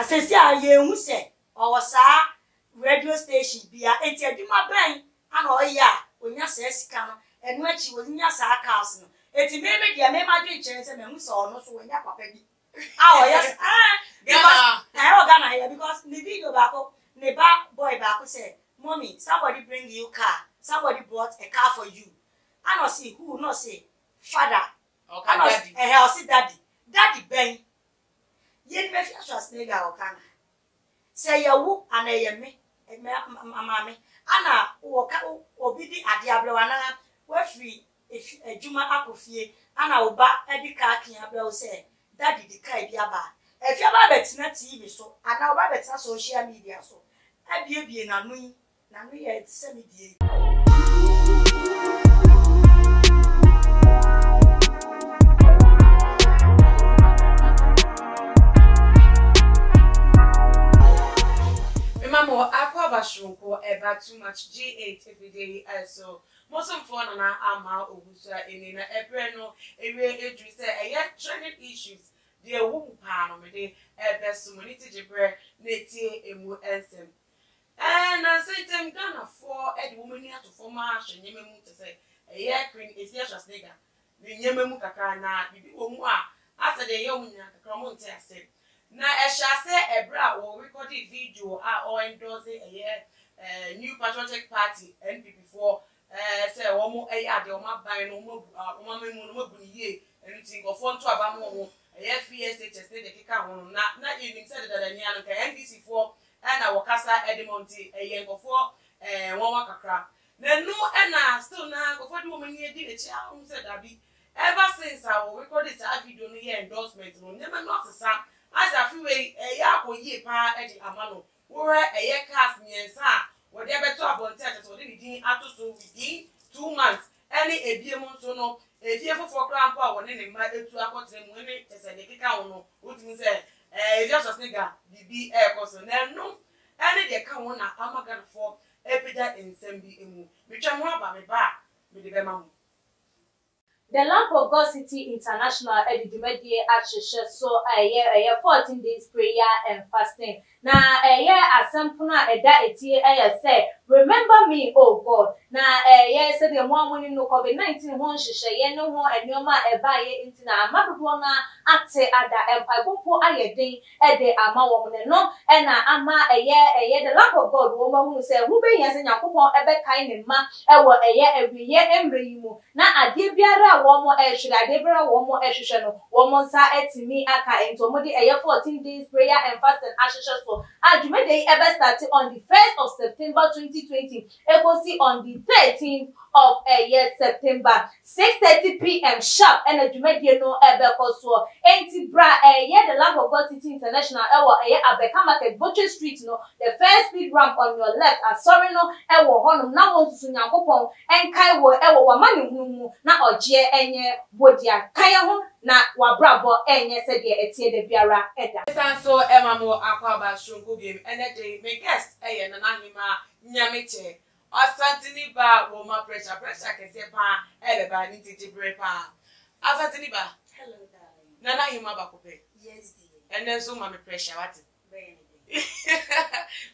sesi a ye hu se o sa radio station bia enti aduma ban ana o ya onya sa sika no enu achi onya sa house no enti me dia me ma dwen chen se me hu so no so onya papa bi ah yes because I Ghana here because the video back up the boy back say mommy somebody bring you car somebody brought a car for you I not see who not say father okay daddy I see daddy ben yen me H0CKED nigga o kana say yawo ana ye me mama me ana wo obi di ade abrewa na we free ejuma akofie ana wo ba edi car kin abrewa say daddy di car bi aba if you have a TV so and now about social media so I be na no ye se me die Mama akwa bashunko eba too much G8 every day so most of fun na ama ogusa enina ebre no ewe edu say trending issues the woman pan on the best community jibre neti emu ensem and I say them Ghana for ed woman here to form march and yememu to say a year queen is H0CKED the yememu kakra na bibi omu a after the young kakra mo nte ase na H0CKED ebra or record video or endorse a new patriotic party NPP4 say omo ade omo ban no omo memu no magu ye anything of fun to abamo H0CKED the kika hono na enim said that any an NDC4 and our Casa Edmonton a yango for one kakra na no na still na go for the woman here did a child said that be ever since I will record it video no endorsement no never not sa as a few ya ko ye pa edi amano wo a cast nyensa wo de beto abonte so de din ato so within 2 months any ebiem so no efie fofo kra mpo a woni ne ma etu akotre mu ne tese de kika wono wotimi se H0CKED bibi koso na no any de ka wona amagana for epida ensembi emu metwa mo aba me ba me de be ma mu. The Lamp of God City International Edumedie H0CKED so 14 days prayer and fasting. Na asampuna eda etie say remember me oh God. Na said the one winning no COVID-19 ho nhyehyeye no ho enioma eba ye ntina amadodo na ate ada empire popo ayedin ede ama wo ne no na ama the Lamp of God wo ma hu say hu be yen se yakopon ebe kai ne ma ewo ewiye emre yimu na ade biara wo mo ade biara wo mo ehwehwe no wo mo nsa etimi aka ento mo de 14 days prayer and fasting H0CKED so Adumede ever started on the 1st of September 2020 equals on the 13th of September 6:30 p.m. sharp and Adumede no ever so enti bra the Lamp of God City International Abeka Market Butcher Street no the first speed ramp on your left sorry no honum na won susu Nyankopon enkai wo wamane hunu na oje enye bodia kaya ho na wabrabo enye se de etie de biara eda So emamo akwaba shunku game energy me guest na hima nyameche asantini ba wo ma pressure kese pa ba ni tijibre pa asantini ba hello darling na hima ba kope yes dear and then so ma me pressure what very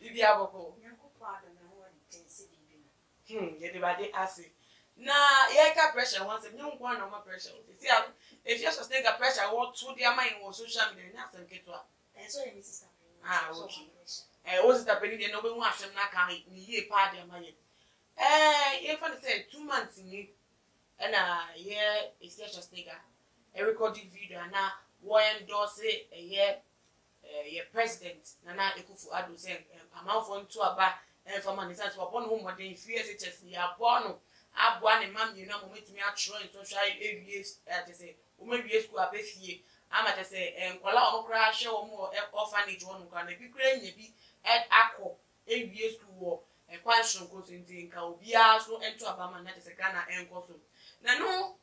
bibi aboko Nyankopon na ho intense bibi ye de ba de ase na ye ka pressure once me nko na ma pressure see if you sustain the pressure what to the mind on social media na sem ketwa so your sister okay o sister peni de no be hu asem na kan ni ye pa de ma ye ye fa say 2 months ni na ye H0CKED recording video na wo endorse ye president na Ekufo-Addo say amount ntu aba for man say upon home modern H0CKED ya bono abua ne mam you na mo metimi atro in social areas say o me wie school abefie amata say nkola o kra hwe o mo orphanage wonu kwa na bi kra nya bi akọ ewie school wo kwanshon ko tinti nka obi a so ento abama na say Ghana enko so na no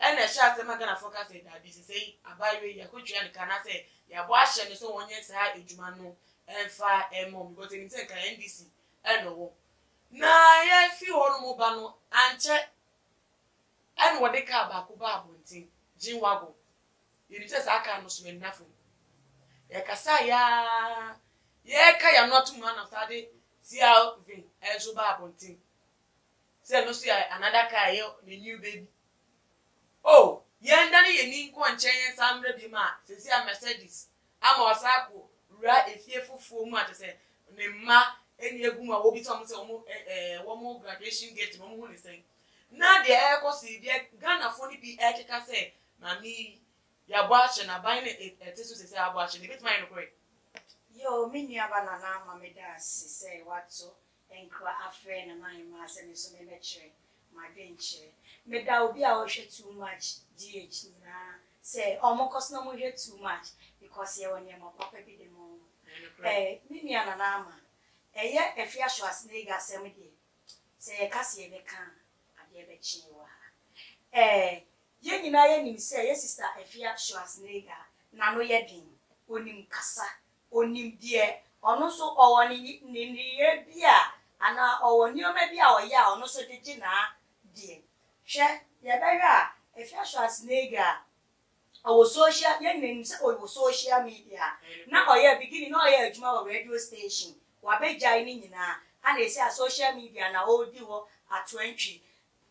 ena sha se magana focus e Dady say abaye ya ko twa ne kana say ya bo ahye ne so wonye sa ejuma no emfa emom because ni say ka NDC eno wo na ye fi hono mo ba no anche en wode ka ba ko ba abontin jinwago yiri se aka no so menafo ye ka kasa ya ye ka ya not man of Saturday CLV Ezuba Bontin. Say no see another car yo the new baby. Oh, yendani ye ni nko nchen samre bi ma say a Mercedes. Ama osako ra efie fufu mu atese ne ma eni egu ma wo bi so mo say wo mo graduation gate mo mo ni say. Na de e ko si de Ghana fo ni bi e keka say mami ya bwache na ban H0CKED say abwache ni bit my no correct. Yo, me nuaba nana mama da say what so enkra Afia na ma say me so me metre my bench. Me da obi a wo hwe too much GH na say omokos na mo hwe too much because ye won yem papa bi de mo. Me nuana na ma. Eye Afia Schwarz na ga asem de. Say ka se be kan ade be chi wa. Ye nyina ye nim say ye sister Afia Schwarz na no ye din onim kasa onim die ono so owo ni ye bia ana owo ni o me bia o ya ono so de na die hwe ye be hwa Afia Schwarz owo social ye nim say owo social media na oye beginning na oye adwuma radio station wa be jai ni nyina ana esi a social media na o di wo atwantwi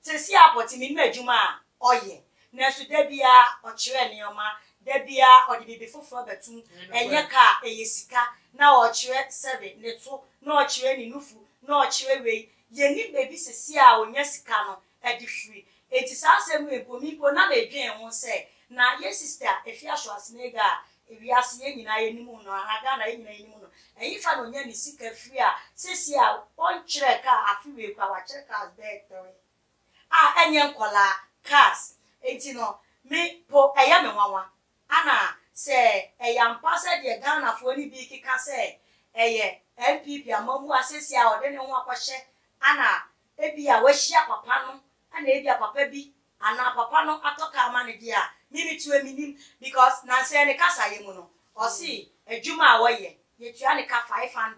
tesi apoti mi adwuma oye na so da bia o kire ne oma da bia o di bibi foforo betum enye ka eyesika na o kire 7 ne to na o kire ni nufu na o kire we ye ni baby sesi a onya sika no e di free eti sa asem we bomi po na me dwen ho se na ye sister Afia Schwarz ewiase ye nyina ye nimu no aga na ye nyina ye nimu no eyi fa no nya ni sika free a sesi a on kire ka afi we kwa wa kire ka better enye nkola cars enti no me po eya me nwanwa ana se eyampa se de Ghana fo ni bi kika se eye NPP amamu asesi a ode ne ho akwahye ana ebia wahia papa no ana ebia papa bi ana papa no atoka amane dia mimi tu eminim because na se ne kasa ye mu no o si adwuma a woye ye tua ne ka 55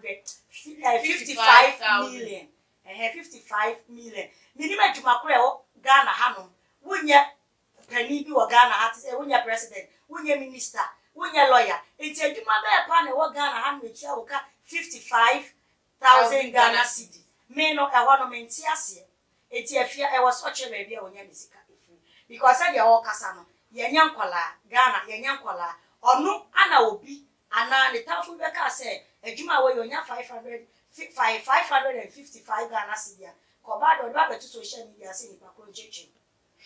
million 55 million minimum adwuma kora wo Ghana hanom wonye pani bi wo Ghana hat say wonye president wonye minister wonye lawyer enti adwuma be pa ne wo Ghana hanom etua wo ka 55,000 Ghana cedi me no e ho no menti ase enti Afia e wo so chere bia wonya ne sika efu because say dey wo kasa no ye nya nkola Ghana ye nya nkola onu ana obi ana le tafu be ka say adwuma wo yonya 555 Ghana cedi ko ba do ba betu social media say ni pa ko ncheche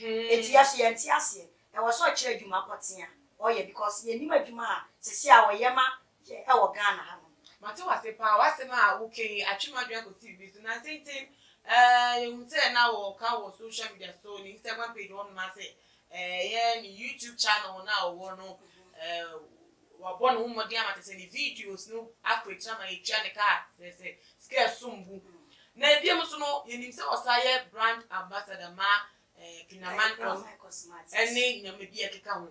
eti aso ye nti ase e wo so kire adwuma potea oye because ye ni adwuma sesi a wo ye ma e wo Ghana ha no mate wase pa wase ma okay atwumadwa ko TV so na tintin you say na wo ka wo social media so ni Instagram page won ma say ye ni YouTube channel na wo no wa bon hu modi amate say ni videos no akwetira ma etwa ne ka say scare sumbu na ebia mo so no ye nim say osaye brand ambassador ma kinaman cosmetics eni nyame bia keka ho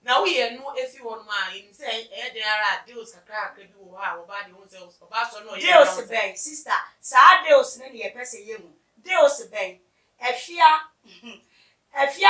na wo ye no efi won ma nim say there are deals kakra bi wo ha wo ba de won say wo ba so no ye deals ben sister sa deals ne ye pese ye mu deals ben Afia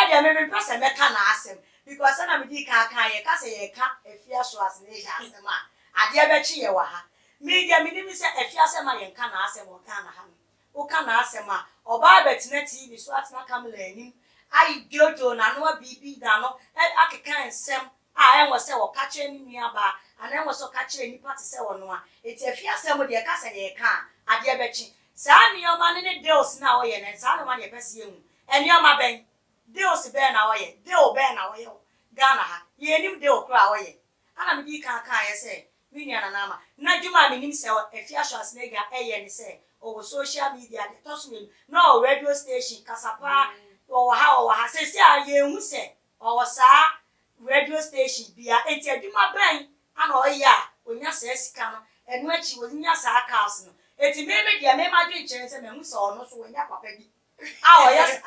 de me pese me ka na asem because na me di ka ye ka say ye ka Afia Schwarz ne ja asem a ade be chi ye wa ha media me nim say Afia se ma ye ka na asem wo ka na ha wo ka na asem a oba betina TV so atna kamela anim ai jojo na no bibi da no akeka ensem a enwo se wo ka che ni nuaba ana enwo so ka che ni party se wo no a eti Afia se mo de ka se ye ka ade be chi sa ni o ma ne deals na wo ye ne sa no ma de pese ye hu eni o ma ben deals be na wo ye deal be na wo ye Ghana ha ye nim deal kra wo ye ana me di ka ye se mi nuana na ma na djuma me nim se Afia Schwarz eye ni se o social media de tosum no radio station kasapa o ha se a ye hu se o sa radio station bia enti adwuma ben ana o ya onya se sika no enu achi wo nya sa accounts no enti me dia me ma dwen kire se me hu se ono so onya papa bi o yes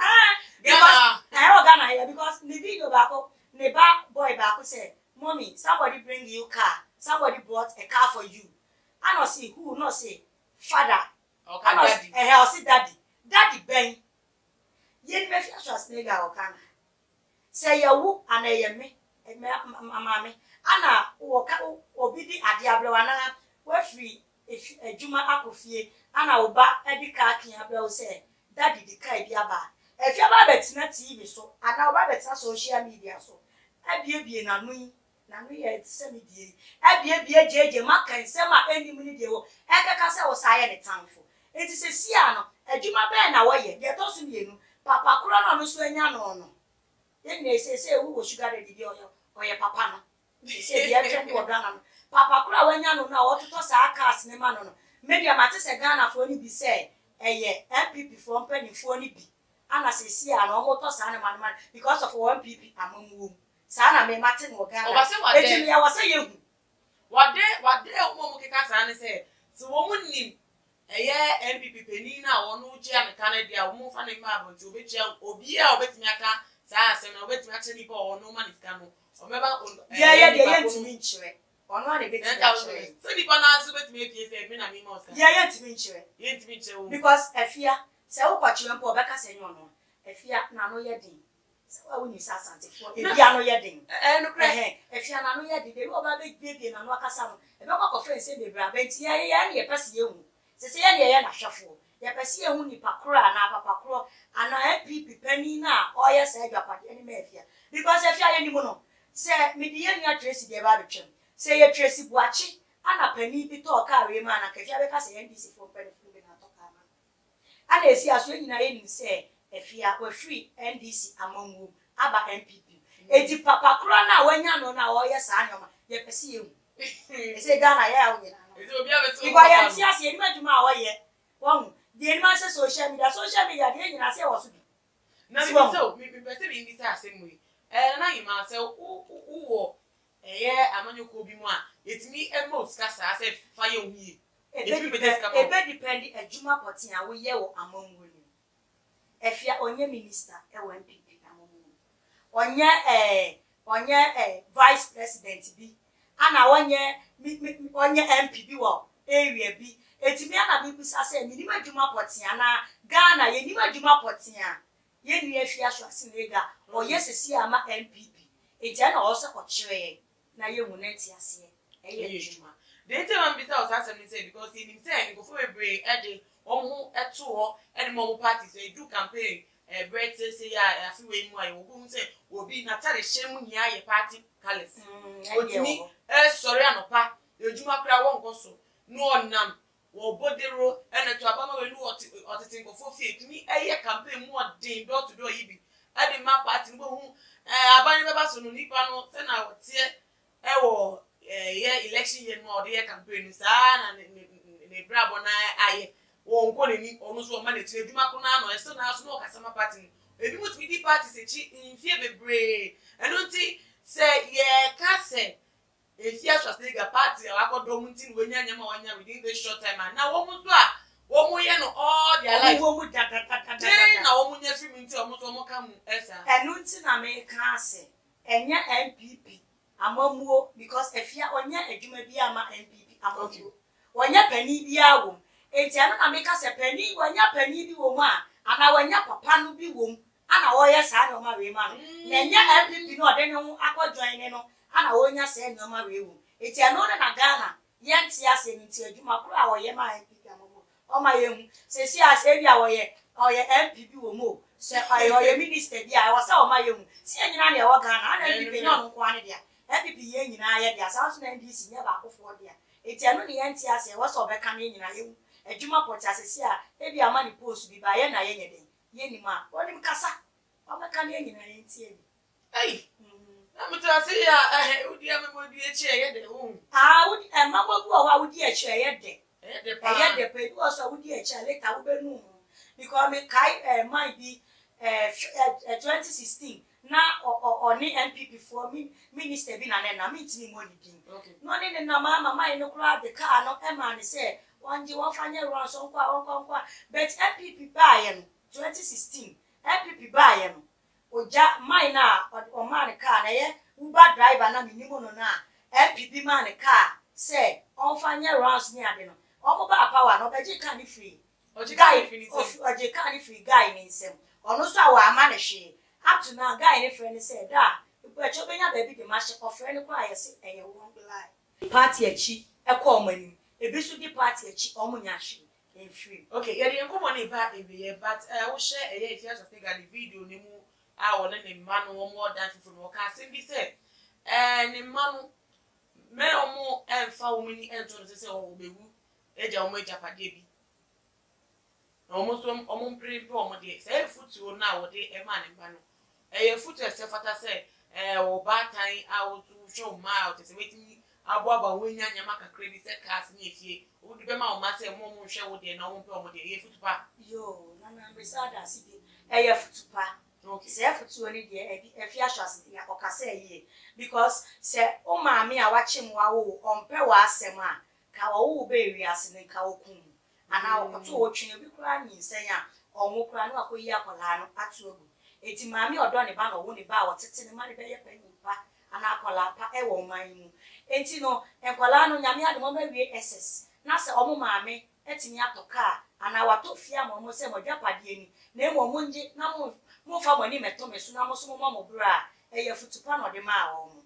because o Ghana here because the video back ne ba boy back say mommy somebody bring you car somebody bought a car for you I no see who no say father okay daddy I see daddy ben ye me Afia Schwarz o Ghana say ya wu ana ye me amame ana obi di ade ablewa na wa free adwuma akofie ana oba edi ka akin ablewa se Dady di kai bi aba Afia ba betina TV so ana oba betina social media so abie na no ye se medie abie jeje maka nsema enim ni de wo ekeka se wo saye ne tanfo enti se sia no adwuma be na wo ye de to so mienu papa kura no so anya no ye ne se wo sugar daddy bi oye papa no se bi atwe ko Ghana no papa kura wanya no na wo toto sa cars ne ma no media mate se Ghana fo ni bi se eye MPP fo mpanifo ni bi ana se sia no mo to sa ne ma because of one MPP amamu sana me mate no Ghana eti ya wase yehu wade mo keka sa ne se so wo munnim eye MPP peni na wono uche ya Canada wo fa ne ma abonti obechi obi a obetimi aka sa asem na obetimi aka ni pa wono ma nisika no omeba ye de ye ntimi nchire ono ane betimi nchire so di pa na azu betimi epie se me na me ma osa ye ntimi nchire because Afia se wo kwachiwe mpo obeka se nyo no Afia na no ye din se wa woni sa asante fo ebi ano ye din no kre Afia na no ye din de oba be bie na no akasa no e be kwa conference e be bra benti ye na ye pese ye hu se ye na hwefo ye pese ye hu nipa kro na papa kro ana MPP pani na oye se adwapade ni ma Afia because Afia ye ni mo no se me di ye nya Tracy de ba betwem se ye Tracy buachi ana pani bi to ka we ma na Afia be ka se NDC fo pani fo be na to ka ma ana esi aso nyina ye ni se Afia we free NDC amamu aba MPP eti papa kro na wanya no na oye sa anyoma ye pese ye hu ese Ghana ya wo nyina no eti obi abeto because ye ti ase ni madwuma a oye won de ni ma se social media de nyina se wo so bi na mi so mi pese bi ndi sa asem we na yima se wo amanyoko bi mu a etimi emos kasa se fa ye ohie ebe depend adwuma potin a wo ye wo amamwo ni Afia onye minister e wo MPP amamwo onye vice president bi ana onye MPP wo area bi etimi ana bi bisa se minima adwuma potin na Ghana ye nima adwuma potin a ye ni Afia Schwarz lega oye sesi ama MPP eja na oso kochire na ye hu neti ase eye adwuma the time bisa o say say because he say go for ebre e de omo eto ho ene mo party say do campaign break say ya afi we mu aye wo say obi na tare shemu nya ye party colors otimi sorry anopa adwuma kra won koso no nam wo bodero ene to abama we lu otetin go for fie timi eye campaign mu odin door to door yibi ade ma party bo hu abanye beba so no nipa no se na tie ewo ye election year no de campaign sa na ne brabo na aye wo nko ni onu so ma na tire duma ko na no eso na so no kasama party ebi mo timi di party se chi mfie bebre eno nti se ye ka se H0CKED lega party akodo mu nti we nya nya ma wanya within this short time na wo mu so a wo mu ye no all their life wo mu da na wo mu nya free minti o mu so mo ka mu esa eno nti na me ka se enya MPP amamuo because Afia onya adwuma bi ama MPP amamuo onya pani bi awo enti ana na me ka se pani onya pani bi wo mu a ana onya papa no bi wo mu ana wo ye sa na ma we ma no na enya MPP no ode ne ho akọjoin ne no ana wo nya se na ma we wo enti ana na Ghana ye nti ase ni nti adwuma kro a wo ye ma MPP amamuo o ma ye hu se si ase bi a wo ye MPP wo mu se oye minister bi a wo sa o ma ye hu si enyina na e wo Ghana ana MPP no nko ane dia MPP ye nyina ye dia sa so na NDC nye ba akofo dia eti anu ne ye nti ase wo so obeka na nyina ye hu adwuma poti asesi a ebi ama ni post bi ba ye na ye nyeden ye ni ma woni mkasa obeka na nyina ye nti ebi na mutase ya udi amemo di echi ye de hu udi mama bu wa udi echi ye de ye de pe du so udi echi later wo be nu because me kai mind bi 2016 na oni MPP for me minister bi na na me ntimi mo ni din no ni na mama ino kura de car no e ma ni say wanji won fanya run so nkwa but MPP buy no 2016 MPP buy no oja mine na o man car na ye Uber driver na minimo no na MPP man car say on fanya runs ni ade no o mo ba power no be ji car ni free oji car ni free guy ni nsem ono so awa ama na hwe up to now guy ni friend say da but you benya baby the mash of friend kwa yesi e won lie party echi e ko mani e bi so di party echi omunya hwe en free okay ye dey enkomo na iba ebe but wo share e H0CKED video ni mu a wona ne ma no wo more than for no ka sim bi say ne ma no me omo emfa wo mini ento se o bewu eja omo ejapade bi omo so omo mpre bi omo de say futu na wo de e ma ne ba no e futu e se fata say o ba tan a wo tu show ma o te se wetimi abo aba wenya nyama kakra bi se cars ni efie wo di be ma o ma say mo mo hwe wo de na wo pe omo de e futu pa yo na na besada sibi e futu pa okay say futu oni de e fi H0CKED ya okase ye because say o ma me a wache mu awo ompe wa asem a ka wo be wi ase ne ka okun ana okoto otwe bi kura nyinsen a omo kura no akoyi akola no atu ogu eti ma me odo ne ba no wo ne ba wo tete ne ma ne be ye pa ana akola pa e wo man mu enti no enkola no nyame ade mo ba wi SS na se omo ma me etimi atoka ana wato fia mo se mo dwapade ni na mo mo nje na mo fa mo ni meto mesu na mo so mo bra e futupa no de ma wo mo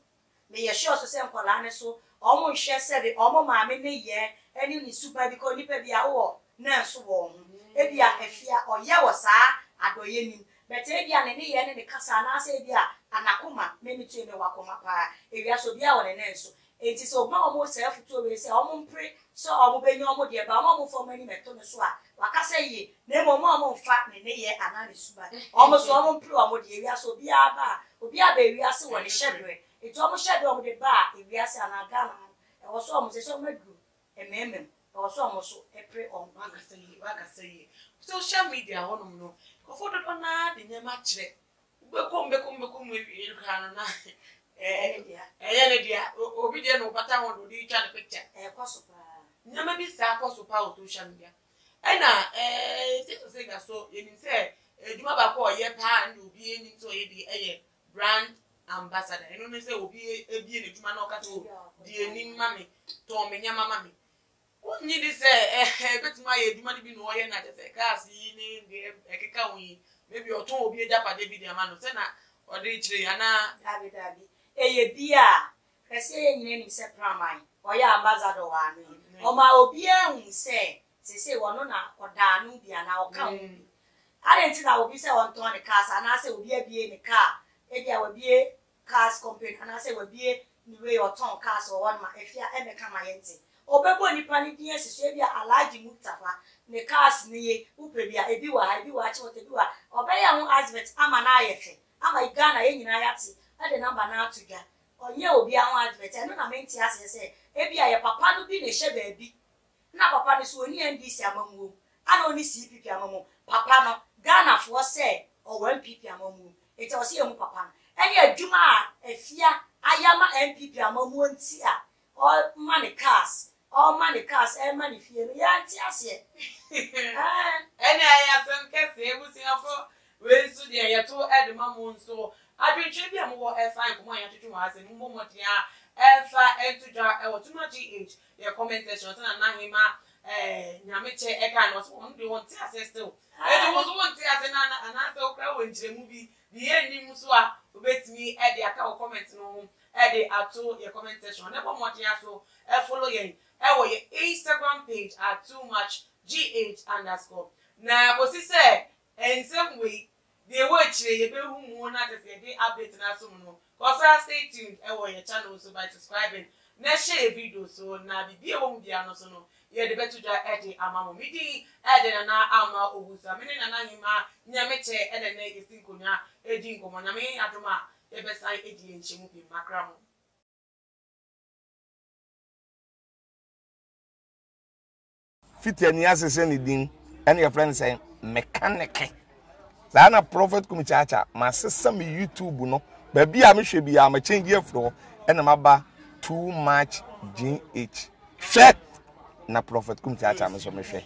me ye sure so se enkola ne so omo hwe se de omo ma me ne ye eni ni super bi ko ni pe bia wo na so wo ho e bia Afia oye wo sa adoye ni but e bia ne ye ne kasa na se bia anakoma me mi tu me wakoma pa e bia so bia wo ne nso enti so ma omo se futu we se omo mpre so omo benyi omo de ba omo fo mani meto ne so a wakasa ye na omo fa ne ye anani suba omo so omo mpre omo de ewia so bia ba obi aba ewia se wo ne hyedwe enti omo hyedwe omo de ba ewia se anaga na e wo so omo se so madu ememem e wo so omo so epre omo wakasa ye social media hono no ko foto do na de nyama kire bekom wi kra no na ne dia obi de no bata ho do di twa ne picture koso pa nyama bi sa koso pa o social media na se ga so yenim se eduma ba ko ye pa and obi eni so ye di brand ambassador eno ne se obi ebie ne duma na o ka to di eni mami to me nyama mami onyi di se betuma ye duma ni bi no ye na je se cars yi ni de ekeka wi maybe o to obi ejapade bi de ama no se na o de chire ana dabi eye bia kase ye nyine ni se pramai oya ambassador wa ni o ma obi ehun se wono na odanu bia na oka wi arenti na obi se won ton ne cars ana se obi abie ne car e bia wabie cars company ana se wabie ni we oton cars o won ma Afia emeka ma yenti obebo nipa ni din asiso e bia alaji mutafa ne cars ni ye upe bia ebi wa ha ebi wa chi wote bi wa obeya ho advert ama na ayefe ama igana ye nyina yati ade number na atuga onye obi ahụ advert eno na menti ase se e bia ye papa no bi ne hye baabi na papa ne so oni NDC amamuo ana oni CPP amamuo papa no Ghana fo se o MPP amamuo ete o se emu papa no ene adwuma a Afia ayama MPP amamuo nti a all money cars e money fie no ya nti ase ene ayasem kese ebusiafo we nso de ye to edemamu nso adwentwe bia mo wo fine ko mo ya twetwe wa ase mo motia efa entudwa e wo tuma GH ye comment section na hima nyameche e ka no so on de won ti ase still e de wo so won ti ase na ana so kra wo njiremu bi ye nim so a obetimi e de aka wo comment no e de ato ye comment section na bo motia so e follow ye e wo ye Instagram page at @2muchgh_. na ko si se en some way they watch ye be hu mu na de dey update na so no cause stay tuned e wo your channel so by subscribing na share video so na bibie wo mu bia no so no ye de betudwa e de amamo midi e de na ama obusa me na na hima nyameche e de na esi nkonya e di nkomo na me adoma e be sai e di enchemu bi makra mo fitiani asese ni din ene your friend say mechanic na prophet kumichacha ma sesa me YouTube no ba bia me hwe bia ma change afro ena maba too much GH hwe na prophet kumichacha me so me hwe